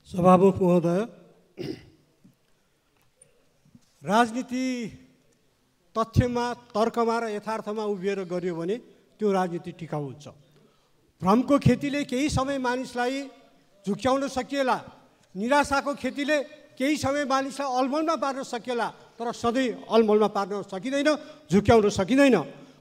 सभामुख महोदय, राजनीति तथ्यमा, तर्कमा र यथार्थमा उभिएर गरियो भने त्यो राजनीति टिकाउ हुन्छ। भ्रमको खेतीले केही समय मानिसलाई झुक्क्याउन सकिएला, निराशाको खेतीले केही समय मानिसलाई अलमलमा पार्न सकिएला, तर सधैँ अलमलमा पार्न सकिँदैन, झुक्क्याउन सकिँदैन।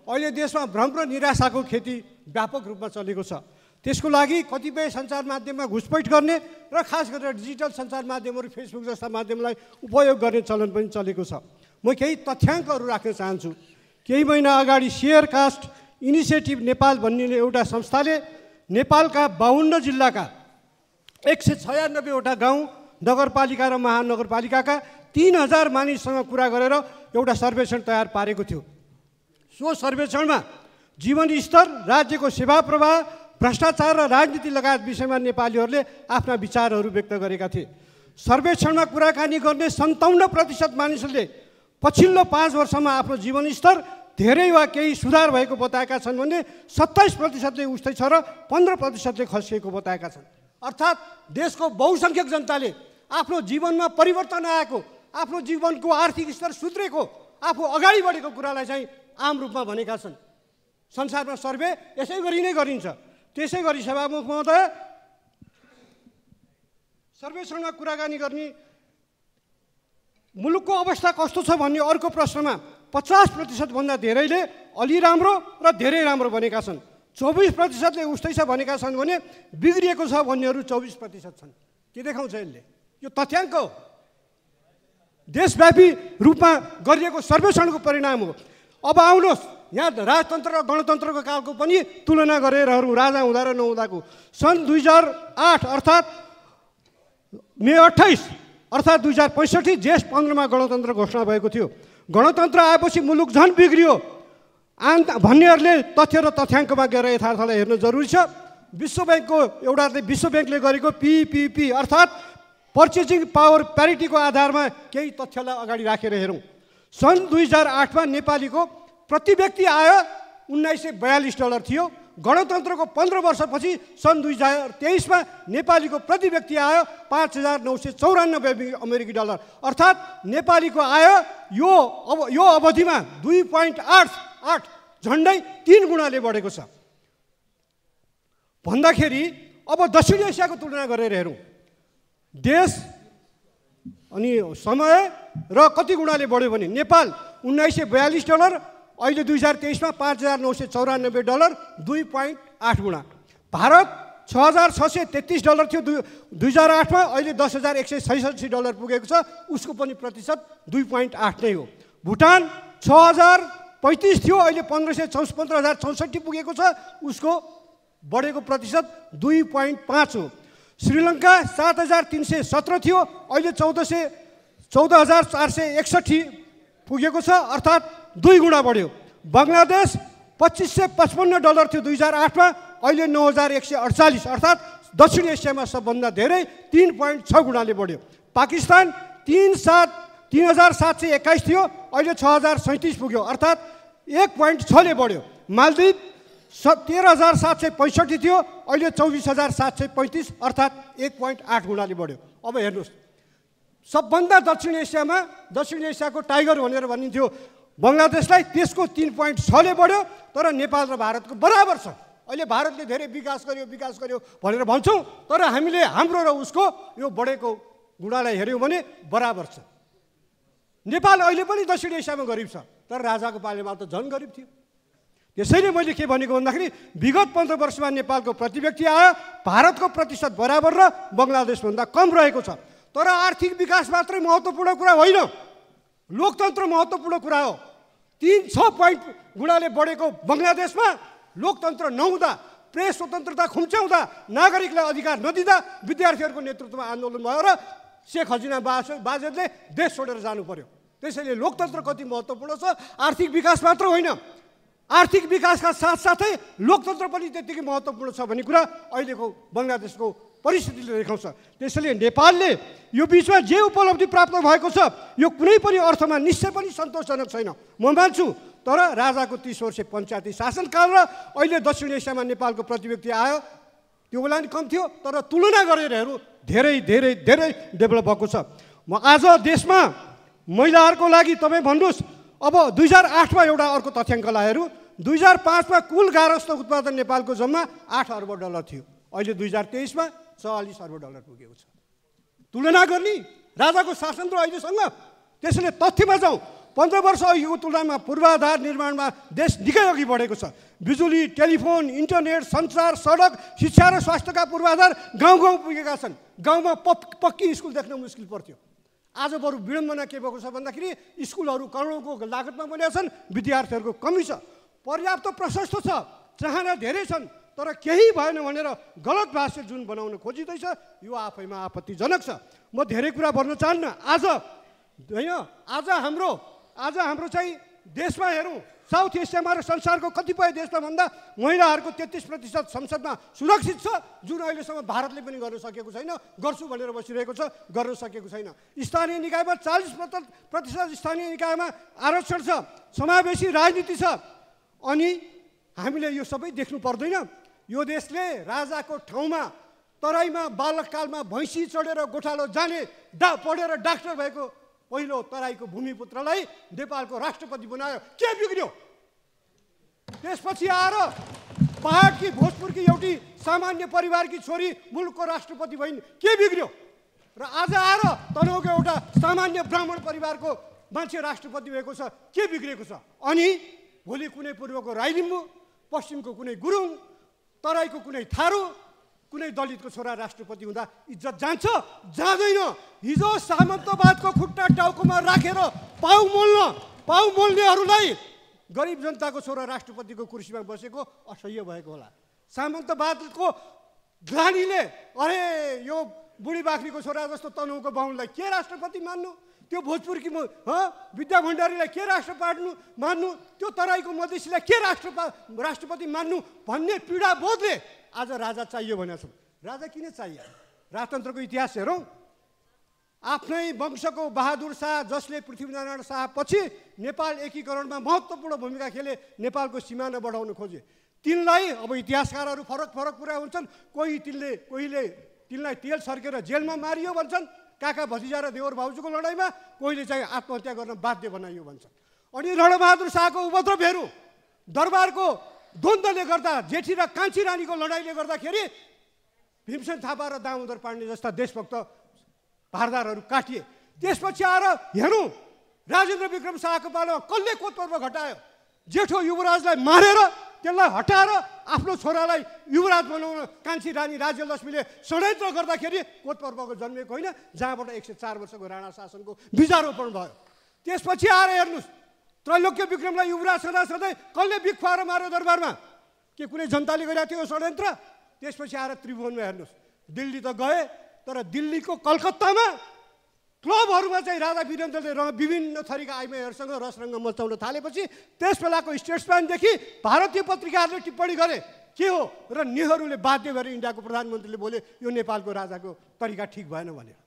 अहिले देशमा भ्रम र निराशाको खेती व्यापक रूपमा चलेको छ। त्यसको लागि कतिपय सञ्चार माध्यममा घुसपैठ गर्ने र खास गरेर डिजिटल सञ्चार माध्यमहरू, फेसबुक जस्ता माध्यमलाई उपयोग गर्ने चलन पनि चलेको छ। म केही तथ्याङ्कहरू राख्न चाहन्छु। केही महिना अगाडि शेयरकास्ट इनिसिएटिभ नेपाल भन्ने एउटा संस्थाले नेपालका 52 जिल्लाका 196वटा गाउँ, नगरपालिका र महानगरपालिकाका 3000 मानिससँग कुरा गरेर एउटा सर्वेक्षण तयार पारेको थियो। सो सर्वेक्षणमा जीवनस्तर, राज्यको सेवा प्रवाह, भ्रष्टाचार र राजनीति लगायत विषयमा नेपालीहरूले आफ्ना विचारहरू व्यक्त गरेका थिए। सर्वेक्षणमा कुराकानी गर्ने 57% मानिसहरूले पछिल्लो 5 वर्षमा आफ्नो जीवनस्तर धेरै वा केही सुधार भएको बताएका छन् भने 27%ले उस्तै छ र 15%ले खसिएको बताएका छन्। अर्थात् देशको बहुसङ्ख्यक जनताले आफ्नो जीवनमा परिवर्तन आएको, आफ्नो जीवनको आर्थिक स्तर सुध्रेको, आफू अगाडि बढेको कुरालाई चाहिँ आम रूपमा भनेका छन्। संसारमा सर्वे यसै गरी नै गरिन्छ। त्यसै गरी सभामुख महोदय, सर्वेक्षणमा कुराकानी गर्ने मुलुकको अवस्था कस्तो छ भन्ने अर्को प्रश्नमा 50% भन्दा धेरैले अलि राम्रो र धेरै राम्रो भनेका छन्। 24%ले उस्तै छ भनेका छन् भने बिग्रिएको छ भन्नेहरू 24% छन्। के देखाउँछ यसले? यो तथ्याङ्क हो, देशव्यापी रूपमा गरिएको सर्वेक्षणको परिणाम हो। अब आउनुहोस्, यहाँ राजतन्त्र र गणतन्त्रको कालको पनि तुलना गरेर हेरौँ, राजा हुँदा र नहुँदाको। सन् 2008 अर्थात् मे 28 अर्थात् 2065 जेठ 15मा गणतन्त्र घोषणा भएको थियो। गणतन्त्र आएपछि मुलुक झन् बिग्रियो भन्नेहरूले तथ्य र तथ्याङ्कमा गएर यथार्थलाई हेर्न जरुरी छ। विश्व ब्याङ्कले गरेको PPP अर्थात् पर्चेजिङ पावर प्यारिटीको आधारमा केही तथ्यलाई अगाडि राखेर हेरौँ। सन् 2008मा नेपालीको प्रति व्यक्ति आय $1942 थियो। गणतन्त्रको 15 वर्षपछि सन् 2023मा नेपालीको प्रति व्यक्ति आय $5,994 अमेरिकी डलर। अर्थात् नेपालीको आय यो अवधिमा 2.88 झन्डै 3 गुणाले बढेको छ। भन्दाखेरि अब दक्षिण एसियाको तुलना गरेर हेरौँ। देश अनि समय र कति गुणाले बढ्यो भने नेपाल $1942, अहिले 2023मा $5,994, 2.8 गुणा। भारत $6,633 थियो 2008मा, अहिले $10,166 पुगेको छ। उसको पनि प्रतिशत 2.8 नै हो। भुटान 6,035 थियो, अहिले 15,64,064 पुगेको छ। उसको बढेको प्रतिशत 2.5 हो। श्रीलङ्का 7,317 थियो, अहिले 14,461 पुगेको छ, अर्थात् 2 गुणा बढ्यो। बङ्गलादेश $2,555 थियो 2008मा, अहिले 9,148, अर्थात् दक्षिण एसियामा सबभन्दा धेरै 3.6 गुणाले बढ्यो। पाकिस्तान 3,721 थियो, अहिले 6,037 पुग्यो, अर्थात् 1.6ले बढ्यो। मालदिव 13,765 थियो, अहिले 24,735, अर्थात् 1.8 गुणाले बढ्यो। अब हेर्नुहोस्, सबभन्दा दक्षिण एसियाको टाइगर भनेर भनिन्थ्यो बङ्गलादेशलाई, त्यसको 3.6ले बढ्यो। तर नेपाल र भारतको बराबर छ। अहिले भारतले धेरै विकास गर्यो भनेर भन्छौँ, तर हामीले हाम्रो र उसको यो बढेको गुणालाई हेऱ्यौँ भने बराबर छ। नेपाल अहिले पनि दक्षिण एसियामा गरिब छ, तर राजाको पालेमा त झन् गरिब थियो। त्यसैले मैले के भनेको भन्दाखेरि विगत 15 वर्षमा नेपालको प्रति व्यक्ति आय भारतको प्रतिशत बराबर र बङ्गलादेशभन्दा कम रहेको छ। तर आर्थिक विकास मात्रै महत्त्वपूर्ण कुरा होइन, लोकतन्त्र महत्त्वपूर्ण कुरा हो। 3-6 गुणाले बढेको बङ्गलादेशमा लोकतन्त्र नहुँदा, प्रेस स्वतन्त्रता खुम्च्याउँदा, नागरिकलाई अधिकार नदिँदा विद्यार्थीहरूको नेतृत्वमा आन्दोलन भयो र शेख हसिना बाजेले देश छोडेर जानु पर्यो। त्यसैले लोकतन्त्र कति महत्त्वपूर्ण छ, आर्थिक विकास मात्र होइन, आर्थिक विकासका साथसाथै लोकतन्त्र पनि त्यतिकै महत्त्वपूर्ण छ भन्ने कुरा अहिलेको बङ्गलादेशको परिस्थितिले देखाउँछ। त्यसैले नेपालले यो बिचमा जे उपलब्धि प्राप्त भएको छ यो कुनै पनि अर्थमा निश्चय पनि सन्तोषजनक छैन, म मान्छु। तर राजाको 30 वर्ष पञ्चायती शासनकाल र अहिले दक्षिण एसियामा नेपालको प्रति व्यक्ति आय त्यो बेला नि कम थियो, तर तुलना गरेर हेरौँ धेरै धेरै धेरै डेभलप भएको छ। म आज देशमा महिलाहरूको लागि तपाईँ भन्नुहोस्, अब 2008मा एउटा अर्को तथ्याङ्कलाई हेरौँ, 2005मा कुल गार्हस्थ्य उत्पादन नेपालको जम्मा 8 अर्ब डलर थियो, अहिले 2023मा 44 अर्ब डलर पुगेको छ। तुलना गर्ने राजाको शासन र अहिलेसँग, त्यसैले तथ्यमा जाउँ। 15 वर्ष अघिको तुलनामा पूर्वाधार निर्माणमा देश निकै अघि बढेको छ। बिजुली, टेलिफोन, इन्टरनेट, सञ्चार, सडक, शिक्षा र स्वास्थ्यका पूर्वाधार गाउँ गाउँ पुगेका छन्। गाउँमा पक्की स्कुल देख्न मुस्किल पर्थ्यो। आज बरु विडम्बना के भएको छ भन्दाखेरि स्कुलहरू करोडौँको लागतमा बनेका छन्, विद्यार्थीहरूको कमी छ। पर्याप्त प्रशस्त छ, चाहना धेरै छन्, तर केही भएन भनेर गलत भाष्य जुन बनाउन खोजिँदैछ यो आफैमा आपत्तिजनक छ। म धेरै कुरा भन्न चाहन्न। आज होइन, आज हाम्रो चाहिँ देशमा हेरौँ, साउथ एसियामा र संसारको कतिपय देशमा भन्दा महिलाहरूको 33% संसदमा सुरक्षित छ, जुन अहिलेसम्म भारतले पनि गर्न सकेको छैन। गर्छु भनेर बसिरहेको छ, गर्न सकेको छैन। स्थानीय निकायमा 40% स्थानीय निकायमा आरक्षण छ, समावेशी राजनीति छ। अनि हामीले यो सबै देख्नु पर्दैन। यो देशले राजाको ठाउँमा तराईमा बालककालमा भैँसी चढेर गोठालो जाने पढेर डाक्टर भएको पहिलो तराईको भूमिपुत्रलाई नेपालको राष्ट्रपति बनायो। के बिग्रियो? त्यसपछि आएर पहाडकी भोजपुरकी एउटी सामान्य परिवारकी छोरी मुलुकको राष्ट्रपति भइन्, के बिग्रियो? र आज आएर तनहुँको एउटा सामान्य ब्राह्मण परिवारको मान्छे राष्ट्रपति भएको छ, के बिग्रेको छ? अनि भोलि कुनै पूर्वको राई लिम्बू, पश्चिमको कुनै गुरुङ, तराईको कुनै थारू, कुनै दलितको छोरा राष्ट्रपति हुँदा इज्जत जान्छ? जाँदैन। हिजो सामन्तवादको खुट्टा टाउकोमा राखेर पाउ मोल्नेहरूलाई गरिब जनताको छोरा राष्ट्रपतिको कुर्सीमा बसेको असह्य भएको होला। सामन्तवादको ग्लानीले अरे यो बुढी बाख्रीको छोरा जस्तो तनहुँको बाहुनलाई के राष्ट्रपति मान्नु, त्यो भोजपुरकी विद्या भण्डारीलाई के मान्नु, त्यो तराईको मधेसीलाई के राष्ट्रपति मान्नु भन्ने पीडा बोधले आज राजा चाहियो भनेको छ। राजा किन चाहियो? राजतन्त्रको इतिहास हेरौँ। आफ्नै वंशको बहादुर शाह जसले पृथ्वीनारायण शाह पछि नेपाल एकीकरणमा महत्त्वपूर्ण भूमिका खेले, नेपालको सिमाना बढाउन खोजे। तिनलाई अब इतिहासकारहरू फरक कुरा हुन्छन्। तिनलाई तेल सर्केर जेलमा मारियो भन्छन्, काका भतिजा र देवर भाउजूको लडाइँमा, कोहीले चाहिँ आत्महत्या गर्न बाध्य बनाइयो भन्छन्। अनि रणबहादुर शाहको उपद्रव हेरौँ। दरबारको द्वन्द्वले गर्दा, जेठी र कान्छी रानीको लडाइँले गर्दाखेरि भीमसेन थापा र दामोदर पाण्डे जस्ता देशभक्त भारदारहरू काटिए। त्यसपछि आएर हेरौँ, राजेन्द्र विक्रम शाहको पालामा कसले कोतपर्व घटायो? जेठो युवराजलाई मारेर त्यसलाई हटाएर आफ्नो छोरालाई युवराज बनाउन कान्छी रानी राज्यलक्ष्मीले षड्यन्त्र गर्दाखेरि कोतपर्वको जन्मेको होइन, जहाँबाट 104 वर्षको राणा शासनको बीजारोपण भयो। त्यसपछि आएर हेर्नुहोस्, त्रैलोक्य विक्रमलाई युवराज सधैँ कसले बिख खुवाएर मार्यो दरबारमा? के कुनै जनताले गरेको थियो षड्यन्त्र? त्यसपछि आएर त्रिभुवनमा हेर्नुहोस्, दिल्ली त गए, तर दिल्लीको कलकत्तामा क्लबहरूमा चाहिँ राजा वीरेन्द्रले विभिन्न थरीका आइमाईहरूसँग रसरङ्ग मचाउन थालेपछि त्यस बेलाको स्टेट्सम्यानदेखि भारतीय पत्रिकाहरूले टिप्पणी गरे के हो, र नेहरूले बाध्य भएर इन्डियाको प्रधानमन्त्रीले बोले यो नेपालको राजाको तरिका ठिक भएन भनेर।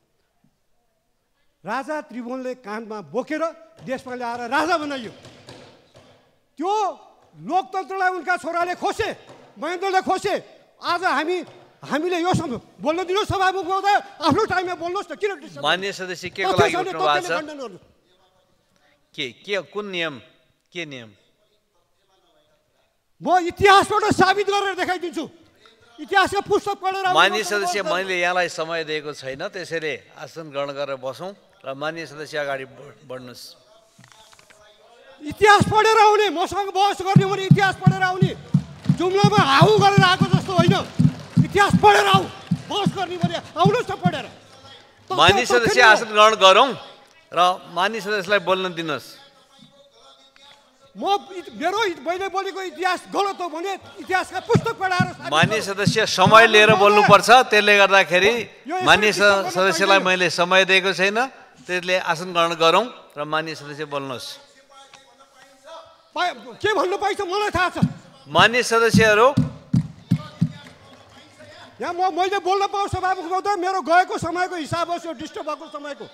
राजा त्रिभुवनले काँधमा बोकेर देशमा ल्याएर राजा बनाइयो। त्यो लोकतन्त्रलाई उनका छोराले खोसे, महेन्द्रले खोसे। आज हामीले यो बोल्न दिनु सभामुख महोदय, आफ्नो टाइममा बोल्नुहोस् न, किन मान्य सदस्य के को लागि उठ्नु भएको छ? के कुन नियम, के नियम? म इतिहासबाट साबित गरेर देखाइदिन्छु। इतिहासका पुस्तक पढेर। मान्य सदस्य, मैले यहाँलाई समय दिएको छैन, त्यसैले आसन ग्रहण गरेर बसौँ र मान्य सदस्य अगाडि बढ्नुहोस्। इतिहास पढेर आउने, मसँग बहस गर्ने भने इतिहास पढेर आउने, जुम्लामा हाउ गरेर आएको जस्तो होइन। इतिहास पढेर आऊ, बहस गर्ने भने आउनुहोस् न पढेर। मान्य सदस्य आसन ग्रहण गरौँ र मान्य सदस्यलाई बोल्न दिनुहोस्। मैले बोलेको इतिहास गलत हो भने इतिहासका पुस्तक पढाएर। मान्य सदस्य समय लिएर बोल्नुपर्छ, त्यसले गर्दाखेरि मान्य सदस्यलाई मैले समय दिएको छैन, त्यसले आसन ग्रहण गरौँ र मान्य सदस्य बोल्नुहोस्। के भन्नु पाइन्छ मलाई थाहा छ। मान्य सदस्यहरू, यहाँ मैले बोल्न पाऊँ सभामुख महोदय, मेरो गएको समयको हिसाब होस्, यो डिस्टर्ब भएको समयको,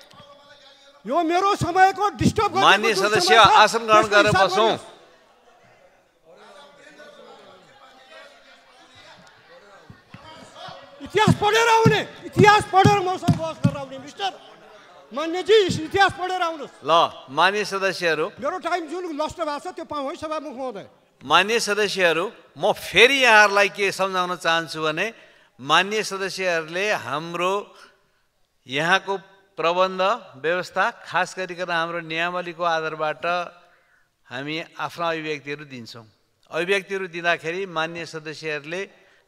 यो मेरो समयको डिस्टर्ब। मान्य सदस्य आसन ग्रहण गरेर बसौँ। इतिहास पढेर आउने, इतिहास पढेर मसँग बहस गरेर आउने मिस्टर मान्यजी, इतिहास पढेर आउनुहोस्। ल मान्य सदस्यहरू, मेरो टाइम जुन नष्ट भएको छ त्यो पाऊँ है सभामुख महोदय। मान्य सदस्यहरू, म फेरि यहाँहरूलाई के सम्झाउन चाहन्छु भने मान्य सदस्यहरूले हाम्रो यहाँको प्रबन्ध व्यवस्था खास गरिकन हाम्रो नियमावलीको आधारबाट हामी आफ्ना अभिव्यक्तिहरू दिन्छौँ। अभिव्यक्तिहरू दिँदाखेरि मान्य सदस्यहरूले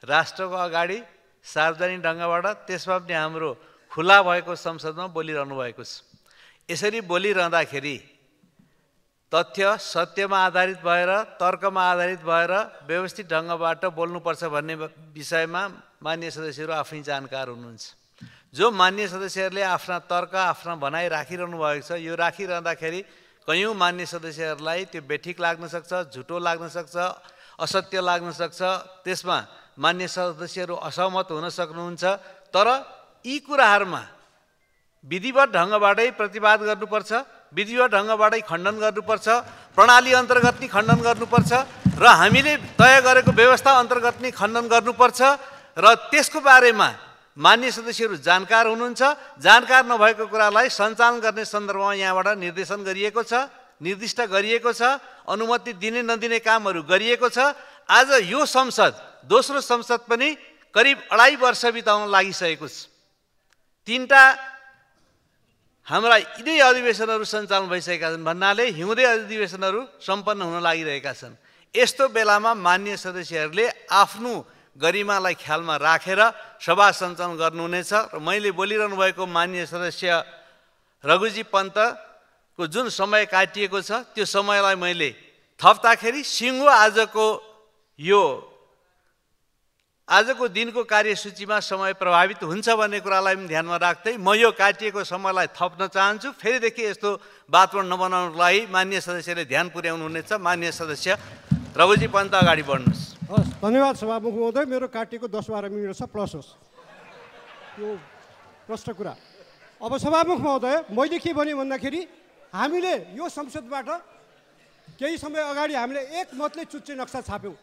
राष्ट्रको अगाडि सार्वजनिक ढङ्गबाट त्यसमा पनि हाम्रो खुला भएको संसदमा बोलिरहनु भएको छ। यसरी बोलिरहँदाखेरि तथ्य सत्यमा आधारित भएर तर्कमा आधारित भएर व्यवस्थित ढङ्गबाट बोल्नुपर्छ भन्ने विषयमा मान्य सदस्यहरू आफै जानकार हुनुहुन्छ। जो मान्य सदस्यहरूले आफ्ना तर्क आफ्ना भनाइ राखिरहनु भएको छ, यो राखिरहँदाखेरि कयौँ मान्य सदस्यहरूलाई त्यो बेठिक लाग्न सक्छ, झुटो लाग्न सक्छ, असत्य लाग्न सक्छ। त्यसमा मान्य सदस्यहरू असहमत हुन सक्नुहुन्छ। तर यी कुराहरूमा विधिवत ढङ्गबाटै प्रतिवाद गर्नुपर्छ, विधिवत ढङ्गबाटै खण्डन गर्नुपर्छ, प्रणाली अन्तर्गत नै खण्डन गर्नुपर्छ र हामीले तय गरेको व्यवस्था अन्तर्गत नै खण्डन गर्नुपर्छ। र त्यसको बारेमा मान्य सदस्यहरू जानकार हुनुहुन्छ। जानकार नभएको कुरालाई सञ्चालन गर्ने सन्दर्भमा यहाँबाट निर्देशन गरिएको छ, निर्दिष्ट गरिएको छ, अनुमति दिने नदिने कामहरू गरिएको छ। आज यो संसद दोस्रो संसद पनि करिब 2.5 वर्ष बिताउन लागिसकेको छ। 3टा हाम्रा यिनै अधिवेशनहरू सञ्चालन भइसकेका छन् भन्नाले हिउँदे अधिवेशनहरू सम्पन्न हुन लागिरहेका छन्। यस्तो बेलामा मान्य सदस्यहरूले आफ्नो गरिमालाई ख्यालमा राखेर सभा सञ्चालन गर्नुहुनेछ। र मैले बोलिरहनु भएको मान्य सदस्य रघुजी पन्तको जुन समय काटिएको छ त्यो समयलाई मैले थप्दाखेरि सिङ्गो आजको दिनको कार्यसूचीमा समय प्रभावित हुन्छ भन्ने कुरालाई पनि ध्यानमा राख्दै म यो काटिएको समयलाई थप्न चाहन्छु। फेरिदेखि यस्तो वातावरण नबनाउनलाई मान्य सदस्यले ध्यान पुर्याउनु हुनेछ। मान्य सदस्य रघुजी पन्त अगाडि बढ्नुहोस्। हस्, धन्यवाद सभामुख महोदय। मेरो काटेको 10-12 मिनट छ, प्लस होस् यो प्रश्न कुरा। अब सभामुख महोदय, मैले के भने भन्दाखेरि हामीले यो संसदबाट केही समय अगाडि हामीले एक मतले चुच्चे नक्सा छाप्यौँ।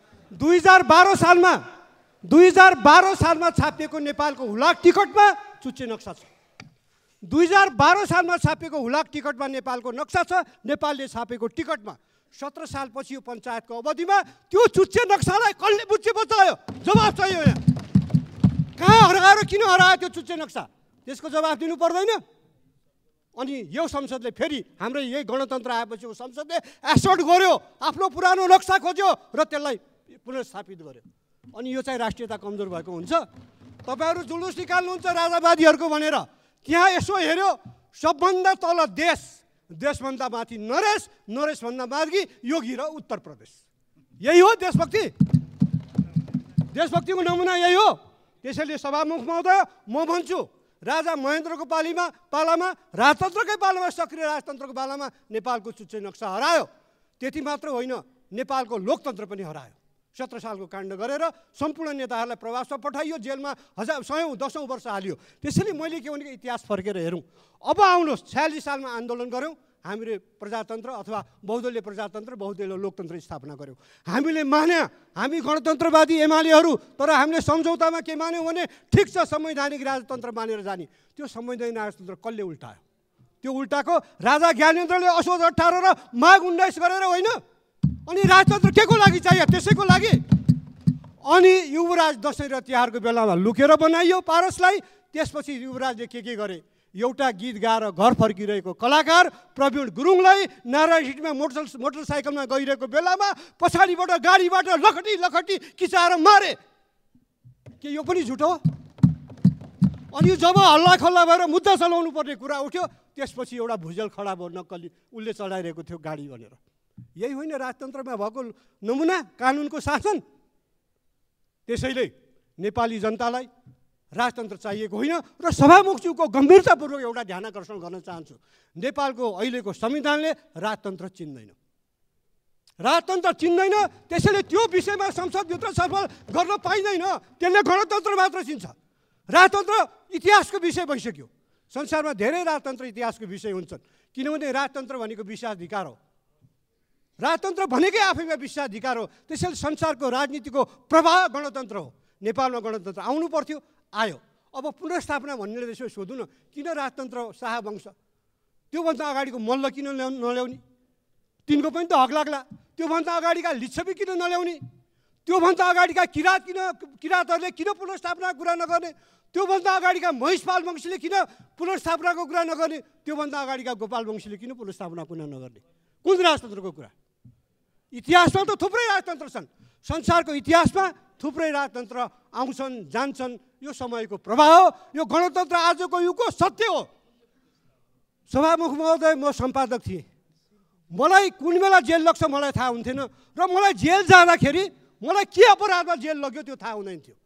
2012 सालमा छापिएको नेपालको हुलाक टिकटमा चुच्चे नक्सा छ। 2012 सालमा छापिएको हुलाक टिकटमा नेपालको नक्सा छ। नेपालले छापेको टिकटमा 17 सालपछि यो पञ्चायतको अवधिमा त्यो चुच्चे नक्सालाई कसले बुझ्चे बचायो? जवाब चाहियो यहाँ। कहाँ हराएर किन हरायो त्यो चुच्चे नक्सा? त्यसको जवाब दिनु पर्दैन? अनि यो संसदले फेरि हाम्रो यही गणतन्त्र आएपछि यो संसदले एसोर्ट गर्यो, आफ्नो पुरानो नक्सा खोज्यो र त्यसलाई पुनर्स्थापित गर्यो। अनि यो चाहिँ राष्ट्रियता कमजोर भएको हुन्छ। तपाईँहरू जुलुस निकाल्नुहुन्छ राजावादीहरूको भनेर, त्यहाँ यसो हेऱ्यो सबभन्दा तल देश, देशभन्दा माथि नरेश, नरेशभन्दा माथि योगी र उत्तर प्रदेश। यही हो देशभक्ति? देशभक्तिको नमुना यही हो। त्यसैले सभामुख महोदय, म भन्छु राजा महेन्द्रको पालामा राजतन्त्रकै पालामा सक्रिय राजतन्त्रको पालामा नेपालको चुच्चे नक्सा हरायो। त्यति मात्र होइन, नेपालको लोकतन्त्र पनि हरायो। 17 सालको काण्ड गरेर सम्पूर्ण नेताहरूलाई प्रवासमा पठाइयो, जेलमा 10औँ वर्ष हालियो। त्यसैले मैले के भनेको इतिहास फर्केर हेरौँ। अब आउनुहोस्, 46 सालमा आन्दोलन गऱ्यौँ, हामीले प्रजातन्त्र अथवा बहुदलीय प्रजातन्त्र बहुदलीय लोकतन्त्र स्थापना गऱ्यौँ। हामीले हामी गणतन्त्रवादी एमालेहरू, तर हामीले सम्झौतामा के मान्यौँ भने ठिक छ संवैधानिक राजतन्त्र मानेर जाने। त्यो संवैधानिक राजतन्त्र कसले उल्टायो? त्यो उल्टाको राजा ज्ञानेन्द्रले असोज 18 र माघ 19 गरेर होइन। अनि राजतन्त्र के को लागि चाहियो? त्यसैको लागि। अनि युवराज दसैँ र तिहारको बेलामा लुकेर बनाइयो पारसलाई। त्यसपछि युवराजले के गरे? एउटा गीत गाएर घर फर्किरहेको कलाकार प्रवीण गुरुङलाई नारायणहिटमा मोटरसाइकलमा गइरहेको बेलामा पछाडिबाट गाडीबाट लखटी किचाएर मारे। के यो पनि झुटो? अनि जब हल्ला खल्ला भएर मुद्दा चलाउनु पर्ने कुरा उठ्यो, त्यसपछि एउटा भुजेल खडा भयो, नक्कली उसले चढाइरहेको थियो गाडी भनेर। यही होइन राजतन्त्रमा भएको नमुना, कानुनको शासन? त्यसैले नेपाली जनतालाई राजतन्त्र चाहिएको होइन। र सभामुखज्यूको गम्भीरतापूर्वक एउटा ध्यान आकर्षण गर्न चाहन्छु। नेपालको अहिलेको संविधानले राजतन्त्र चिन्दैन। राजतन्त्र चिन्दैन, त्यसैले त्यो विषयमा संसदभित्र छलफल गर्न पाइँदैन। त्यसले गणतन्त्र मात्र चिन्छ। राजतन्त्र इतिहासको विषय भइसक्यो। संसारमा धेरै राजतन्त्र इतिहासको विषय हुन्छन्, किनभने राजतन्त्र भनेको विशेषाधिकार हो। राजतन्त्र भनेकै आफैमा विशेषाधिकार हो। त्यसैले संसारको राजनीतिको प्रवाह गणतन्त्र हो। नेपालमा गणतन्त्र आउनु पर्थ्यो, आयो। अब पुनर्स्थापना भन्नेले त्यसो सोधौँ न, किन राजतन्त्र शाहवंश? त्योभन्दा अगाडिको मल्ल किन नल्याउने? तिनको पनि त हक लाग्ला। त्योभन्दा अगाडिका लिच्छवी किन नल्याउने? त्योभन्दा अगाडिका किराँतहरूले किन पुनर्स्थापनाको कुरा नगर्ने? त्योभन्दा अगाडिका महिषपाल वंशीले किन पुनर्स्थापनाको कुरा नगर्ने? त्योभन्दा अगाडिका गोपाल वंशीले किन पुनर्स्थापनाको कुरा नगर्ने? कुन राजतन्त्रको कुरा? इतिहासमा त थुप्रै राजतन्त्र छन्। संसारको इतिहासमा थुप्रै राजतन्त्र आउँछन् जान्छन्। यो समयको प्रभाव हो। यो गणतन्त्र आजको युगको सत्य हो। सभामुख महोदय, म सम्पादक थिएँ। मलाई कुन बेला जेल लाग्छ मलाई थाहा हुन्थेन र मलाई जेल जाँदाखेरि मलाई के अपराधमा जेल लग्यो त्यो थाहा हुँदैन थियो।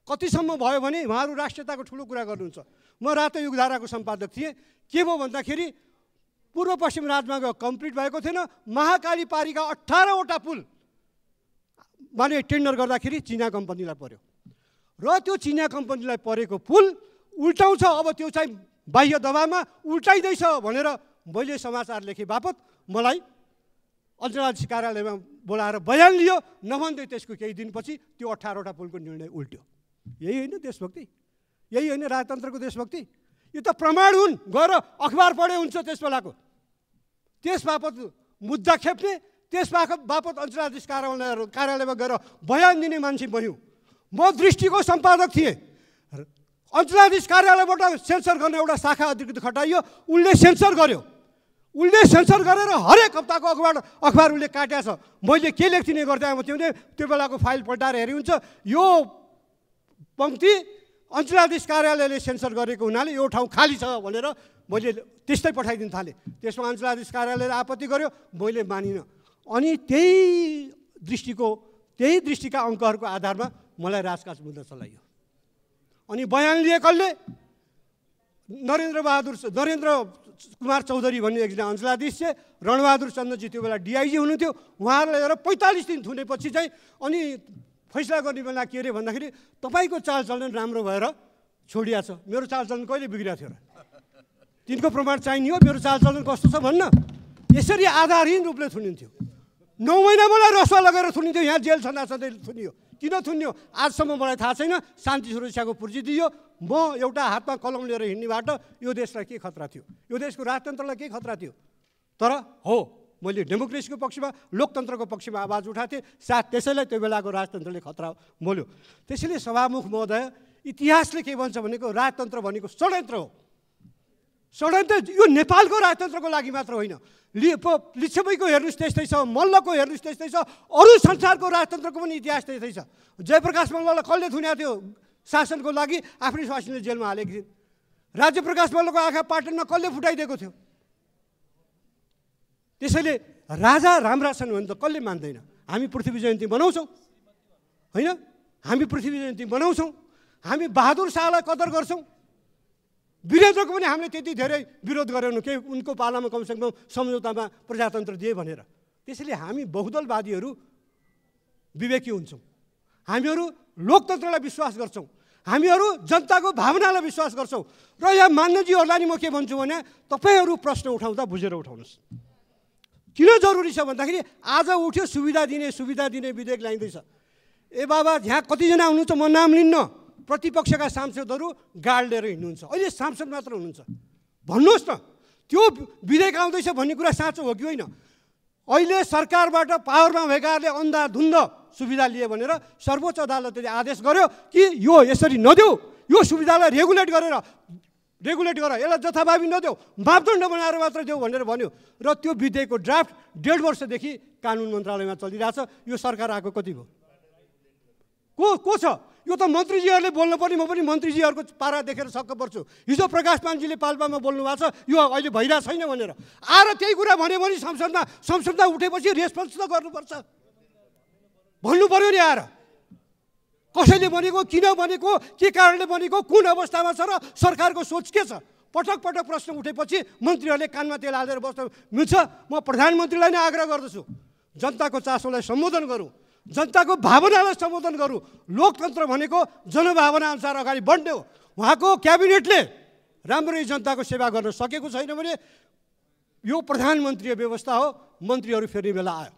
कतिसम्म भयो भने उहाँहरू राष्ट्रियताको ठुलो कुरा गर्नुहुन्छ। म रातो युगधाराको सम्पादक थिएँ। के भयो भन्दाखेरि पूर्व पश्चिम राजमार्ग कम्प्लिट भएको थिएन। महाकाली पारीका 18वटा पुल माने टेन्डर गर्दाखेरि चिना कम्पनीलाई पर्यो र त्यो चिना कम्पनीलाई परेको पुल उल्टाउँछ। अब त्यो चाहिँ बाह्य दबावमा उल्टाइँदैछ भनेर मैले समाचार लेखे बापत मलाई अञ्चलाधीश कार्यालयमा बोलाएर बयान लियो। नभन्दै त्यसको केही दिनपछि त्यो 18वटा पुलको निर्णय उल्ट्यो। यही होइन देशभक्ति? यही होइन राजतन्त्रको देशभक्ति? यो त प्रमाण हुन्। गएर अखबार पढे हुन्छ त्यस बेलाको। त्यस बापत मुद्दा खेप्ने, त्यस बापत अञ्चलाधीश कार्यालयमा गएर बयान दिने मान्छे बन्यो। म दृष्टिको सम्पादक थिएँ। अञ्चलाधीश कार्यालयबाट सेन्सर गर्ने एउटा शाखा अधिकृत खटाइयो। उसले सेन्सर गर्यो। उसले सेन्सर गरेर हरेक हप्ताको अखबार उसले काटेको छ। मैले के लेख्दिने गर्दै आएको थिएँ भने त्यो बेलाको फाइल पल्टाएर हेरि हुन्छ। यो पङ्क्ति अञ्चलाधीश कार्यालयले सेन्सर गरेको हुनाले यो ठाउँ खाली छ भनेर मैले त्यस्तै पठाइदिन थालेँ। त्यसमा अञ्चलाधीश कार्यालयले आपत्ति गर्यो। मैले मानिनँ। अनि त्यही दृष्टिका अङ्कहरूको आधारमा मलाई राजकाज मुद्दा चलाइयो। अनि बयान लिए कसले? नरेन्द्र कुमार चौधरी भन्ने एकजना अञ्चलाधीश चाहिँ रणबहादुर चन्दजी त्यो बेला डिआइजी हुनुहुन्थ्यो। उहाँहरूलाई लिएर 45 दिन थुनेपछि चाहिँ अनि फैसला गर्ने बेला के अरे भन्दाखेरि तपाईँको चालचलन राम्रो भएर छोडिया छ। मेरो चालचलन कहिले बिग्रिएको थियो र? तिनको प्रमाण चाहिने हो। मेरो चालचलन कस्तो छ भन्न। यसरी आधारहीन रूपले थुनिन्थ्यो। 9 महिना मलाई रसुवा लगेर थुनिन्थ्यो। यहाँ जेल छँदै थुनियो। किन थुन्यो आजसम्म मलाई थाहा छैन। शान्ति सुरक्षाको पुर्जी दियो। म एउटा हातमा कलम लिएर हिँड्नेबाट यो देशलाई के खतरा थियो? यो देशको राजतन्त्रलाई के खतरा थियो? तर हो, मैले डेमोक्रेसीको पक्षमा, लोकतन्त्रको पक्षमा आवाज उठाएको थिएँ। साथ त्यसैलाई त्यो बेलाको राजतन्त्रले खतरा बोल्यो। त्यसैले सभामुख महोदय, इतिहासले के भन्छ भनेको राजतन्त्र भनेको षड्यन्त्र हो। षड्यन्त्र यो नेपालको राजतन्त्रको लागि मात्र होइन। लिच्छवीको हेर्नुहोस् त्यस्तै छ, मल्लको हेर्नुहोस् त्यस्तै छ, अरू संसारको राजतन्त्रको पनि इतिहास त्यस्तै छ। जयप्रकाश मल्ललाई कसले थुनेको थियो शासनको लागि? आफ्नै स्वास्नीले जेलमा हालेको थिए। राज्यप्रकाश मल्लको आँखा पाटनमा कसले फुटाइदिएको थियो? त्यसैले राजा राम्रा छन् भने त कसले मान्दैन? हामी पृथ्वी जयन्ती मनाउँछौँ होइन? हामी पृथ्वी जयन्ती मनाउँछौँ। हामी बहादुर शाहलाई कदर गर्छौँ। वीरेन्द्रको पनि हामीले त्यति धेरै विरोध गरेनौँ के उनको पालामा कमसेकम सम्झौतामा प्रजातन्त्र दिए भनेर। त्यसैले हामी बहुदलवादीहरू विवेकी हुन्छौँ। हामीहरू लोकतन्त्रलाई विश्वास गर्छौँ। हामीहरू जनताको भावनालाई विश्वास गर्छौँ। र यहाँ मान्यजीहरूलाई नि म के भन्छु भने तपाईँहरू प्रश्न उठाउँदा बुझेर उठाउनुहोस्। किन जरुरी छ भन्दाखेरि आज उठ्यो सुविधा दिने विधेयक ल्याइँदैछ। ए बाबा यहाँ कतिजना हुनुहुन्छ म नाम लिन्न। प्रतिपक्षका सांसदहरू गाड लिएर हिँड्नुहुन्छ। अहिले सांसद मात्र हुनुहुन्छ। भन्नुहोस् न त्यो विधेयक आउँदैछ भन्ने कुरा साँचो हो कि होइन? अहिले सरकारबाट पावरमा भएकाहरूले अन्धाधुन्ध सुविधा लिए भनेर सर्वोच्च अदालतले आदेश गर्यो कि यो यसरी नदेऊ, यो सुविधालाई रेगुलेट गर, यसलाई जथाभावी नदेऊ, मापदण्ड बनाएर मात्र देऊ भनेर भन्यो। र त्यो विधेयकको ड्राफ्ट 1.5 वर्षदेखि कानुन मन्त्रालयमा चलिरहेछ। यो सरकार आएको कति भयो? को छ? यो त मन्त्रीजीहरूले बोल्नु पर्ने। म पनि मन्त्रीजीहरूको पारा देखेर छक्क पर्छु। हिजो प्रकाश पानजीले पाल्पामा बोल्नु भएको छ यो अहिले भइरहेको छैन भनेर। आएर त्यही कुरा भन्यो भने संसदमा उठेपछि रेस्पोन्स त गर्नुपर्छ। भन्नु पर्यो नि आएर कसैले बनेको, किन बनेको, के कारणले बनेको, कुन अवस्थामा छ र सरकारको सोच के छ। पटक प्रश्न उठेपछि मन्त्रीहरूले कानमा तेल हालेर बस्न मिल्छ? म प्रधानमन्त्रीलाई नै आग्रह गर्दछु जनताको चासोलाई सम्बोधन गरौँ, जनताको भावनालाई सम्बोधन गरौँ। लोकतन्त्र भनेको जनभावना अनुसार अगाडि बढ्ने हो। उहाँको क्याबिनेटले राम्ररी जनताको सेवा गर्न सकेको छैन भने यो प्रधानमन्त्रीय व्यवस्था हो। मन्त्रीहरू फेर्ने बेला आयो।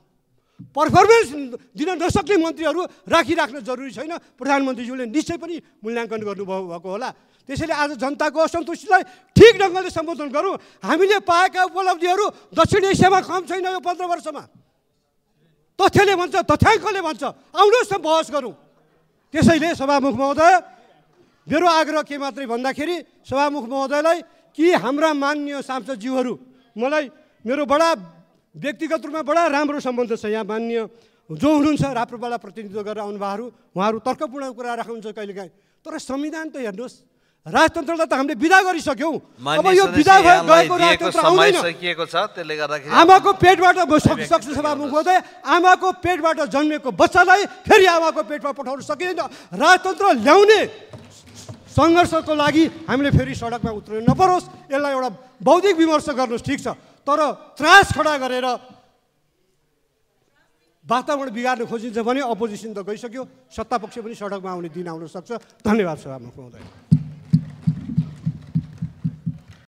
पर्फर्मेन्स दिन नसक्ने मन्त्रीहरू राखिराख्न जरुरी छैन। प्रधानमन्त्रीज्यूले निश्चय पनि मूल्याङ्कन गर्नुभएको होला। त्यसैले आज जनताको असन्तुष्टिलाई ठिक ढङ्गले सम्बोधन गरौँ। हामीले पाएका उपलब्धिहरू दक्षिण एसियामा कम छैन यो 15 वर्षमा। तथ्यले भन्छ, तथ्याङ्कले भन्छ, आउनुहोस् न बहस गरौँ। त्यसैले सभामुख महोदय, मेरो आग्रह के मात्रै भन्दाखेरि सभामुख महोदयलाई कि हाम्रा मान्य सांसदज्यूहरू, मलाई मेरो बडा व्यक्तिगत रूपमा बडा राम्रो सम्बन्ध छ यहाँ मान्य जो हुनुहुन्छ राप्रपालाई प्रतिनिधित्व गरेर आउनुभएको उहाँहरू तर्कपूर्ण कुरा राख्नुहुन्छ कहिलेकाहीँ। तर संविधान त हेर्नुहोस्, राजतन्त्रलाई त हामीले विदा गरिसक्यौँ। अब यो विदा गएको राजतन्त्र आउँदैन। आमाको पेटबाट सक्छ सभामुख महोदय, आमाको पेटबाट जन्मेको बच्चालाई फेरि आमाको पेटमा पठाउन सकिँदैन। राजतन्त्र ल्याउने सङ्घर्षको लागि हामीले फेरि सडकमा उत्रनु नपरोस्। यसलाई एउटा बौद्धिक विमर्श गर्नुहोस्, ठिक छ, तर त्रास खडा गरेर वातावरण बिगार्न खोजिन्छ भने अपोजिसन त गइसक्यो, सत्तापक्ष पनि सडकमा आउने दिन आउन सक्छ। धन्यवाद सभामुख महोदय।